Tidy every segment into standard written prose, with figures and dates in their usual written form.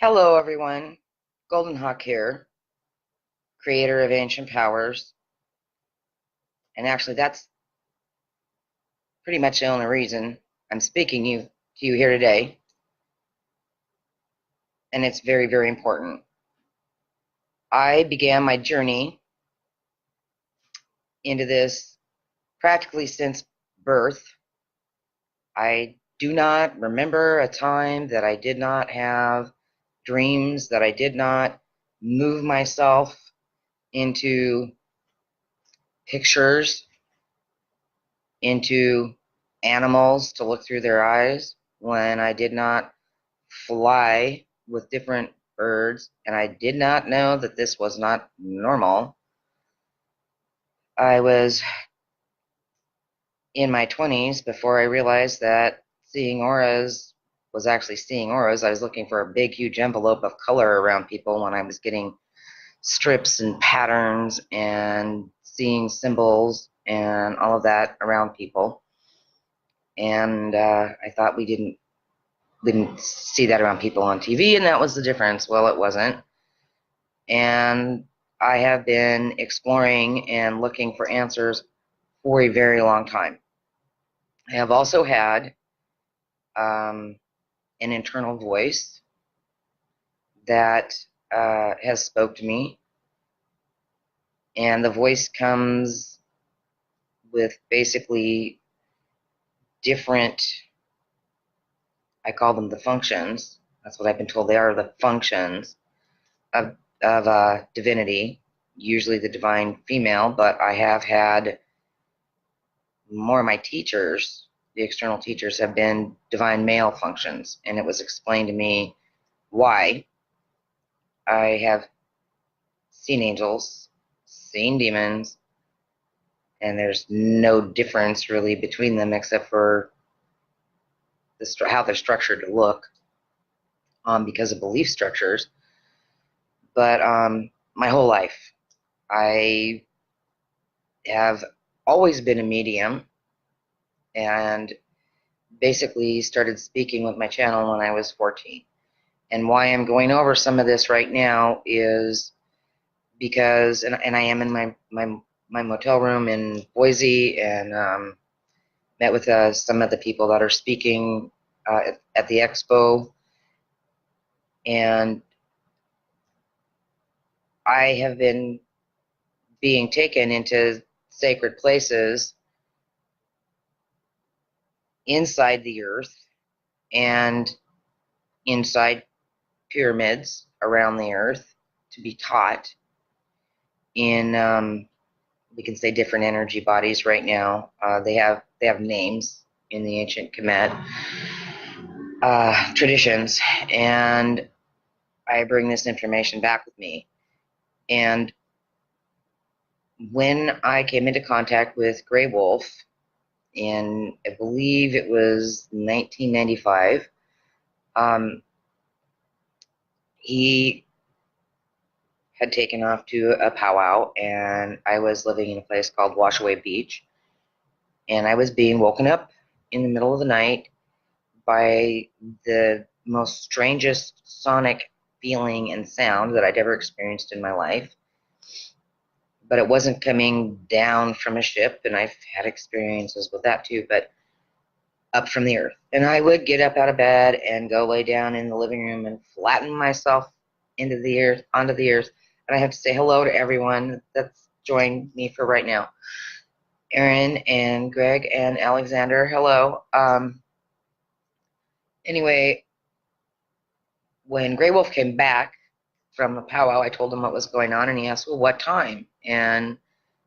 Hello, everyone. GoldenHawk here, creator of Ancient Powers. And actually, that's pretty much the only reason I'm speaking to you here today. And it's very, very important. I began my journey into this practically since birth. I do not remember a time that I did not have dreams, that I did not move myself into pictures, into animals to look through their eyes, when I did not fly with different birds and I did not know that this was not normal. I was in my 20s before I realized that seeing auras was actually seeing auras. I was looking for a big, huge envelope of color around people when I was getting strips and patterns and seeing symbols and all of that around people. And I thought we didn't see that around people on TV, and that was the difference. Well, it wasn't. And I have been exploring and looking for answers for a very long time. I have also had an internal voice that has spoke to me, and the voice comes with basically different, I call them the functions. That's what I've been told they are, the functions of divinity, usually the divine female, but I have had more of my teachers, the external teachers, have been divine male functions, and it was explained to me why. I have seen angels, seen demons, and there's no difference really between them except for how they're structured to look, because of belief structures. But my whole life, I have always been a medium, and basically started speaking with my channel when I was 14. And why I'm going over some of this right now is because, and I am in my motel room in Boise, and met with some of the people that are speaking at the expo. And I have been being taken into sacred places inside the earth and inside pyramids around the earth to be taught in, we can say, different energy bodies right now. They have names in the ancient Kemet traditions, and I bring this information back with me. And when I came into contact with Grey Wolf in, I believe it was 1995, he had taken off to a powwow, and I was living in a place called Washaway Beach, and I was being woken up in the middle of the night by the most strangest sonic feeling and sound that I'd ever experienced in my life. But it wasn't coming down from a ship, and I've had experiences with that too, but up from the earth. And I would get up out of bed and go lay down in the living room and flatten myself into the earth, onto the earth. And I have to say hello to everyone that's joined me for right now. Aaron and Greg and Alexander, hello. Anyway, when Grey Wolf came back from the powwow, I told him what was going on, and he asked, well, what time? And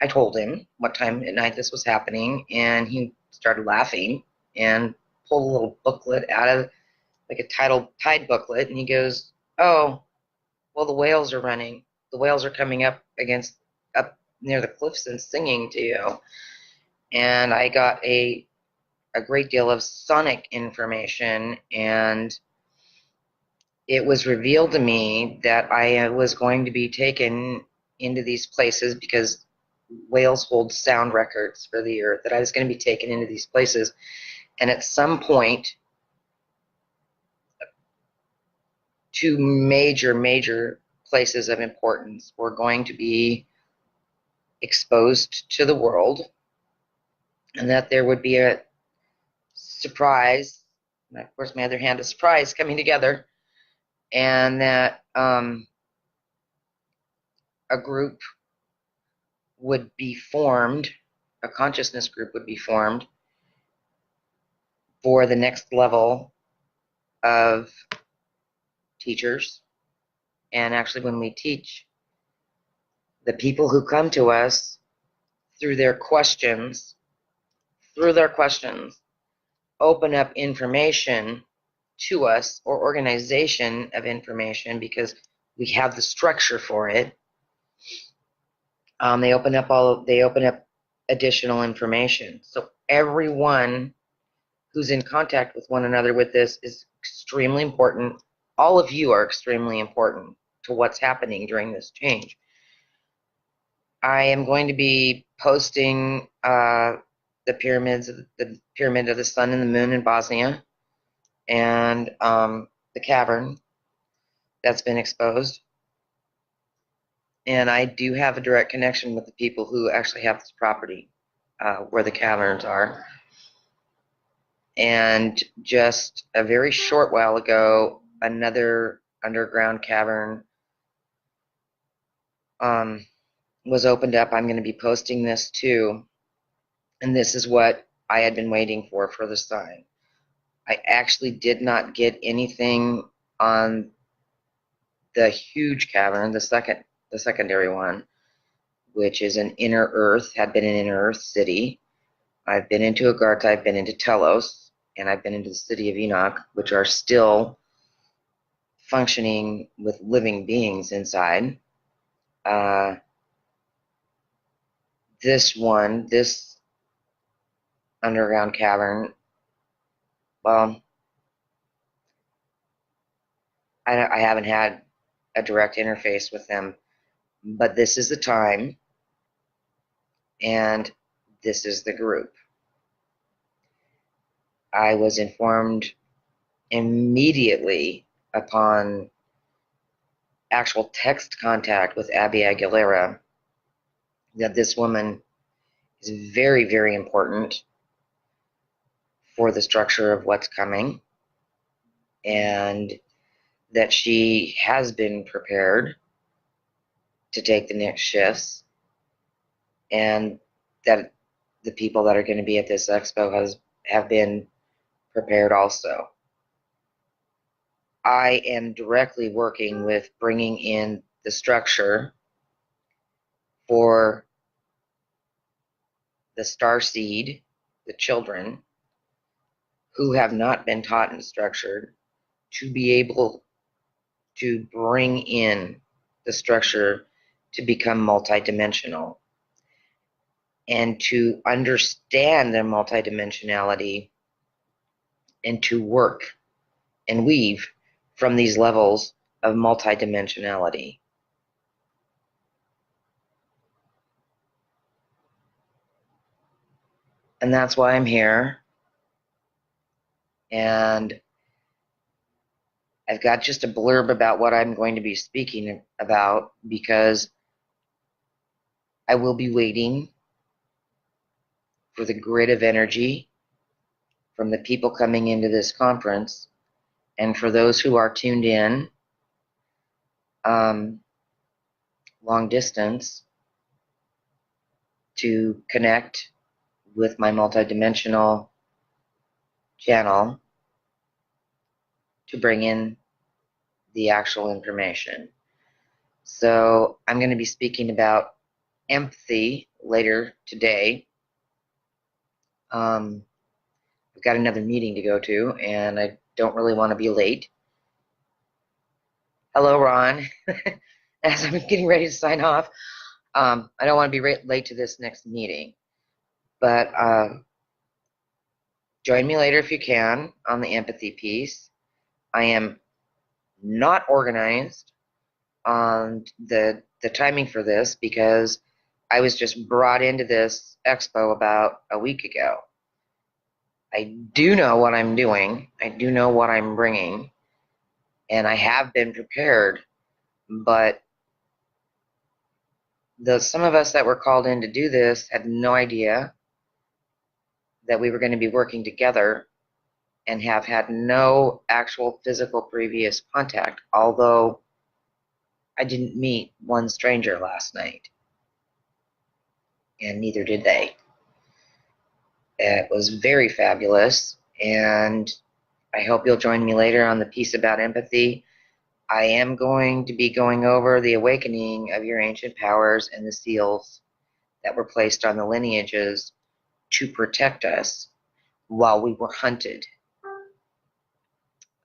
I told him what time at night this was happening, and he started laughing and pulled a little booklet out of, like a tide booklet, and he goes, oh, well, the whales are running. The whales are coming up near the cliffs and singing to you. And I got a great deal of sonic information, and it was revealed to me that I was going to be taken into these places because whales hold sound records for the earth, that I was going to be taken into these places. And at some point, two major places of importance were going to be exposed to the world, and that there would be a surprise, and of course my other hand, a surprise coming together, and that a group would be formed, a consciousness group would be formed for the next level of teachers. And actually, when we teach, the people who come to us through their questions, open up information to us, or organization of information, because we have the structure for it. They open up additional information. So everyone who's in contact with one another with this is extremely important. All of you are extremely important to what's happening during this change. I am going to be posting the pyramid of the sun and the moon in Bosnia, and the cavern that's been exposed. And I do have a direct connection with the people who actually have this property, where the caverns are. And just a very short while ago, another underground cavern was opened up. I'm going to be posting this too. And this is what I had been waiting for the sign. I actually did not get anything on the huge cavern, the secondary one, which is an inner earth, had been an inner earth city. I've been into Agartha, I've been into Telos, and I've been into the city of Enoch, which are still functioning with living beings inside. This underground cavern, well, I haven't had a direct interface with them, but this is the time, and this is the group. I was informed immediately upon actual text contact with Abby Aguilera that this woman is very important for the structure of what's coming, and that she has been prepared to take the next shifts, and that the people that are going to be at this expo have been prepared also. I am directly working with bringing in the structure for the starseed, the children who have not been taught and structured, to be able to bring in the structure to become multidimensional and to understand their multidimensionality and to work and weave from these levels of multidimensionality. And that's why I'm here. And I've got just a blurb about what I'm going to be speaking about, because I will be waiting for the grid of energy from the people coming into this conference, and for those who are tuned in long distance, to connect with my multidimensional channel to bring in the actual information. So I'm going to be speaking about empathy later today. I've got another meeting to go to, and I don't really want to be late. Hello, Ron. As I'm getting ready to sign off, I don't want to be late to this next meeting, but join me later if you can on the empathy piece. I am not organized on the timing for this, because I was just brought into this expo about a week ago. I do know what I'm doing. I do know what I'm bringing. and I have been prepared, but some of us that were called in to do this had no idea that we were going to be working together and have had no actual physical previous contact, although I didn't meet one stranger last night, and neither did they. It was very fabulous, and I hope you'll join me later on the piece about empathy. I am going to be going over the awakening of your ancient powers and the seals that were placed on the lineages to protect us while we were hunted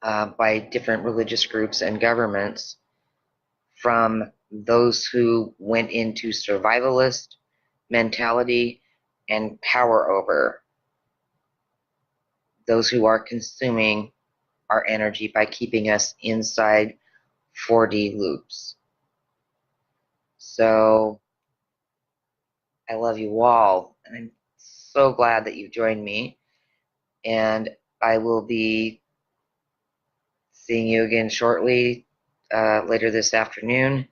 by different religious groups and governments from those who went into survivalist mentality and power over those who are consuming our energy by keeping us inside 4D loops. So I love you all, and I'm so glad that you've joined me, and I will be seeing you again shortly, later this afternoon.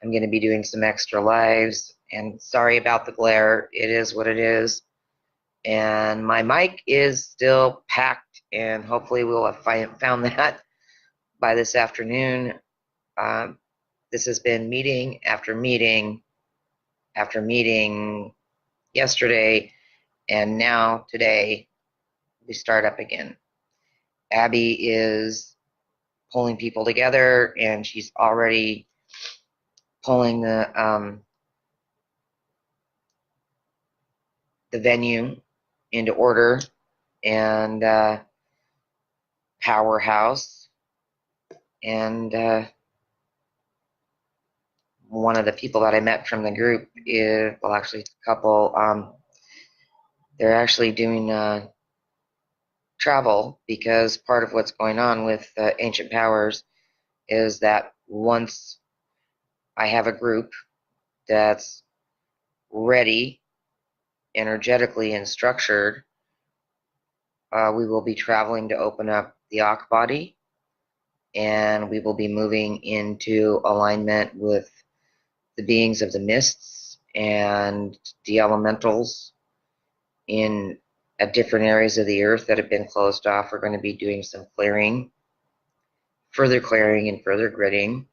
I'm going to be doing some extra lives, and sorry about the glare. It is what it is. And my mic is still packed, and hopefully we'll have found that by this afternoon. This has been meeting after meeting after meeting yesterday, and now today we start up again. Abby is pulling people together, and she's already pulling the venue into order, and Powerhouse, and one of the people that I met from the group is, well, actually, a couple. They're actually doing travel, because part of what's going on with Ancient Powers is that once I have a group that's ready, energetically and structured, we will be traveling to open up the Akh body, and we will be moving into alignment with the beings of the mists and the elementals in at different areas of the earth that have been closed off. We're going to be doing some clearing, further clearing and further gridding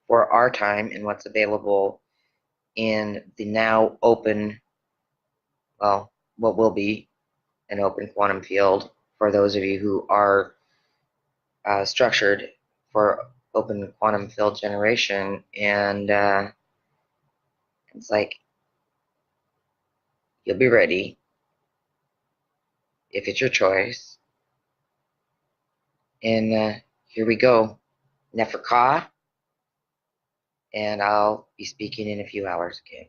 for our time and what's available in the now open, well, what will be an open quantum field for those of you who are structured for open quantum field generation. And it's like, you'll be ready if it's your choice. And here we go. Neferka, and I'll be speaking in a few hours again.